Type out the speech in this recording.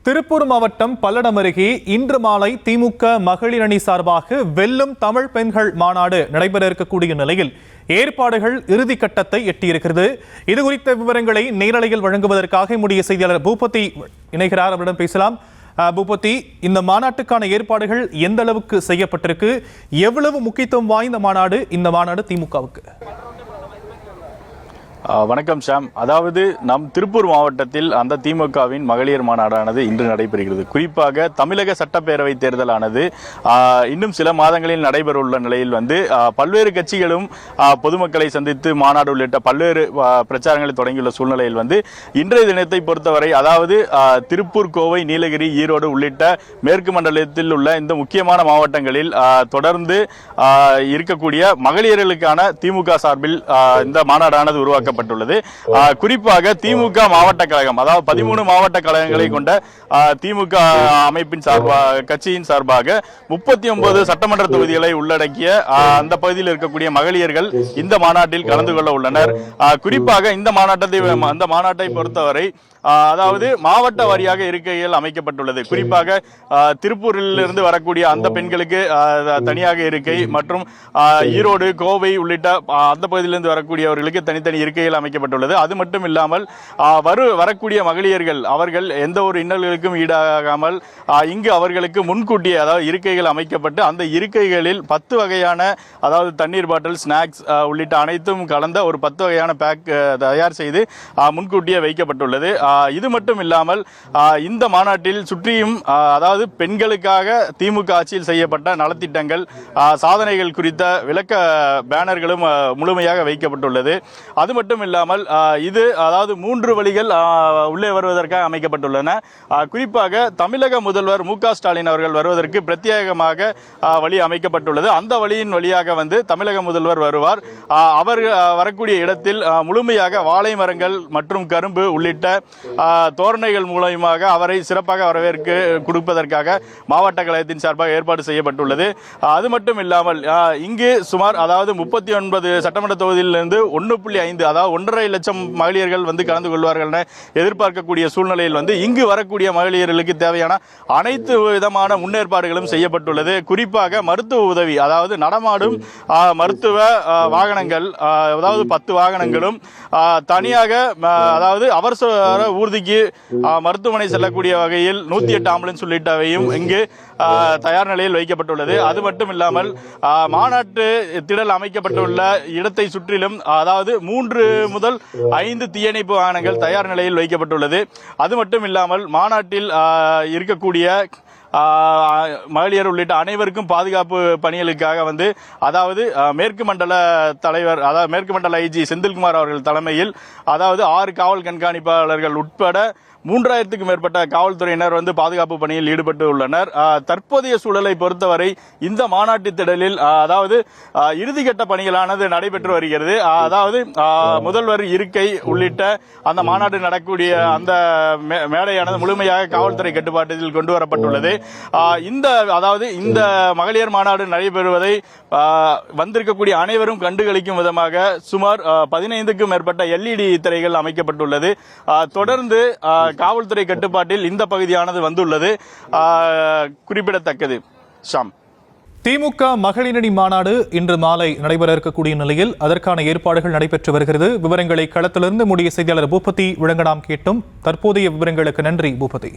திருப்பூர் மாவட்டம் பல்லடம் அருகே இன்று மாலை திமுக மகளிர் அணி சார்பாக வெல்லும் தமிழ் பெண்கள் மாநாடு நடைபெற இருக்கக்கூடிய நிலையில் ஏற்பாடுகள் இறுதி கட்டத்தை எட்டியிருக்கிறது. இது குறித்த விவரங்களை நேரலையில் வழங்குவதற்காக நம்முடைய செய்தியாளர் பூபதி இணைகிறார். அவரிடம் பேசலாம். பூபதி, இந்த மாநாட்டுக்கான ஏற்பாடுகள் எந்த அளவுக்கு செய்யப்பட்டிருக்கு? எவ்வளவு முக்கியத்துவம் வாய்ந்த மாநாடு இந்த மாநாடு திமுகவுக்கு? வணக்கம் ஷாம். அதாவது நம் திருப்பூர் மாவட்டத்தில் அந்த திமுகவின் மகளிர் மாநாடானது இன்று நடைபெறுகிறது. குறிப்பாக தமிழக சட்டப்பேரவை தேர்தலானது இன்னும் சில மாதங்களில் நடைபெறவுள்ள நிலையில் பல்வேறு கட்சிகளும் பொதுமக்களை சந்தித்து மாநாடு உள்ளிட்ட பல்வேறு பிரச்சாரங்களை தொடங்கியுள்ள சூழ்நிலையில் இன்றைய தினத்தை பொறுத்தவரை, அதாவது திருப்பூர், கோவை, நீலகிரி, ஈரோடு உள்ளிட்ட மேற்கு மண்டலத்தில் உள்ள இந்த முக்கியமான மாவட்டங்களில் தொடர்ந்து இருக்கக்கூடிய மகளிர்களுக்கான திமுக சார்பில் இந்த மாநாடானது உருவாக்க குறிப்பாக திமுக மாவட்ட கழகம், அதாவது 13 மாவட்ட கழகங்களை கொண்ட திமுக அமைப்பின் கட்சியின் சார்பாக 39 சட்டமன்ற தொகுதிகளை உள்ளடக்கிய அந்த பகுதியில் இருக்கக்கூடிய மகளிர்கள் இந்த மாநாட்டில் கலந்து கொள்ள உள்ளனர். குறிப்பாக இந்த மாநாட்டை பொறுத்தவரை அதாவது மாவட்ட வாரியாக இருக்கைகள் அமைக்கப்பட்டுள்ளது. குறிப்பாக திருப்பூரில் இருந்து வரக்கூடிய அந்த பெண்களுக்கு தனியாக இருக்கை மற்றும் ஈரோடு, கோவை உள்ளிட்ட அந்த பகுதியிலிருந்து வரக்கூடியவர்களுக்கு தனித்தனி இருக்கைகள் அமைக்கப்பட்டுள்ளது. அது மட்டும் இல்லாமல் வரக்கூடிய மகளிர்கள் அவர்கள் எந்த ஒரு இன்னல்களுக்கும் ஈடாகாமல் இங்கு அவர்களுக்கு முன்கூட்டியே அதாவது இருக்கைகள் அமைக்கப்பட்டு அந்த இருக்கைகளில் 10 வகையான அதாவது தண்ணீர் பாட்டில், ஸ்நாக்ஸ் உள்ளிட்ட அனைத்தும் கலந்த ஒரு 10 வகையான பேக் தயார் செய்து முன்கூட்டியே வைக்கப்பட்டுள்ளது. இது மட்டும் இல்லாமல் இந்த மாநாட்டில் சுற்றியும் அதாவது பெண்களுக்காக திமுக ஆட்சியில் செய்யப்பட்ட நலத்திட்டங்கள், சாதனைகள் குறித்த விளக்க பேனர்களும் முழுமையாக வைக்கப்பட்டுள்ளது. அது மட்டும் இல்லாமல் இது அதாவது 3 வழிகள் உள்ளே வருவதற்காக அமைக்கப்பட்டுள்ளன. குறிப்பாக தமிழக முதல்வர் மு.க. ஸ்டாலின் அவர்கள் வருவதற்கு பிரத்யேகமாக வழி அமைக்கப்பட்டுள்ளது. அந்த வழியின் வழியாக தமிழக முதல்வர் வருவார். அவர் வரக்கூடிய இடத்தில் முழுமையாக வாழை மரங்கள் மற்றும் கரும்பு உள்ளிட்ட தோரணைகள் மூலமாக அவரை சிறப்பாக வரவேற்க கொடுப்பதற்காக மாவட்ட கழகத்தின் சார்பாக ஏற்பாடு செய்யப்பட்டுள்ளது. அது மட்டும் இல்லாமல் இங்கு சுமார் அதாவது 39 சட்டமன்ற தொகுதியிலிருந்து 1.5 அதாவது 1.5 லட்சம் மகளிர்கள் கலந்து கொள்வார்கள் என எதிர்பார்க்கக்கூடிய சூழ்நிலையில் இங்கு வரக்கூடிய மகளிர்களுக்கு தேவையான அனைத்து விதமான முன்னேற்பாடுகளும் செய்யப்பட்டுள்ளது. குறிப்பாக மருத்துவ உதவி, அதாவது நடமாடும் மருத்துவ வாகனங்கள், அதாவது 10 வாகனங்களும் தனியாக அதாவது அவசர ஊர்திக்கு மருத்துவமனை செல்லக்கூடிய வகையில் 108 ஆம்புலன்ஸ் உள்ளிட்டவையும் இங்கு தயார் நிலையில் வைக்கப்பட்டுள்ளது. அது மட்டும் இல்லாமல் மாநாட்டு திடல் அமைக்கப்பட்டுள்ள இடத்தை சுற்றிலும் அதாவது 3 முதல் 5 தீயணைப்பு வாகனங்கள் தயார் நிலையில் வைக்கப்பட்டுள்ளது. அது மட்டும் இல்லாமல் மாநாட்டில் இருக்கக்கூடிய மகளிர் உள்ளிட்ட அனைவருக்கும் பாதுகாப்பு பணிகளுக்காக அதாவது மேற்கு மண்டல தலைவர், அதாவது மேற்கு மண்டல ஐஜி செந்தில்குமார் அவர்கள் தலைமையில் அதாவது 6 காவல் கண்காணிப்பாளர்கள் உட்பட 3000க்கும் மேற்பட்ட காவல்துறையினர் பாதுகாப்பு பணியில் ஈடுபட்டு உள்ளனர். தற்போதைய சூழலை பொறுத்தவரை இந்த மாநாட்டு திடலில் அதாவது இறுதிக்கட்ட பணிகளானது நடைபெற்று வருகிறது. அதாவது முதல்வர் இருக்கை உள்ளிட்ட அந்த மாநாடு நடக்கூடிய அந்த மேடையானது முழுமையாக காவல்துறை கட்டுப்பாட்டில் கொண்டு வரப்பட்டுள்ளது. இந்த மகளிர் மாநாடு நடைபெறுவதை வந்திருக்கக்கூடிய அனைவரும் கண்டுகளிக்கும் விதமாக சுமார் 15க்கும் மேற்பட்ட LED திரைகள் அமைக்கப்பட்டுள்ளது. தொடர்ந்து காவல்துறை கட்டுப்பாட்டில் இந்த பகுதியானது வந்துள்ளது குறிப்பிடத்தக்கது. ஷாம், திமுக மகளிரணி மாநாடு இன்று மாலை நடைபெற இருக்கக்கூடிய நிலையில் அதற்கான ஏற்பாடுகள் நடைபெற்று வருகிறது. விவரங்களை களத்திலிருந்து முடிய செய்தியாளர் பூபதி வழங்க நாம் கேட்டோம். தற்போதைய விவரங்களுக்கு நன்றி பூபதி.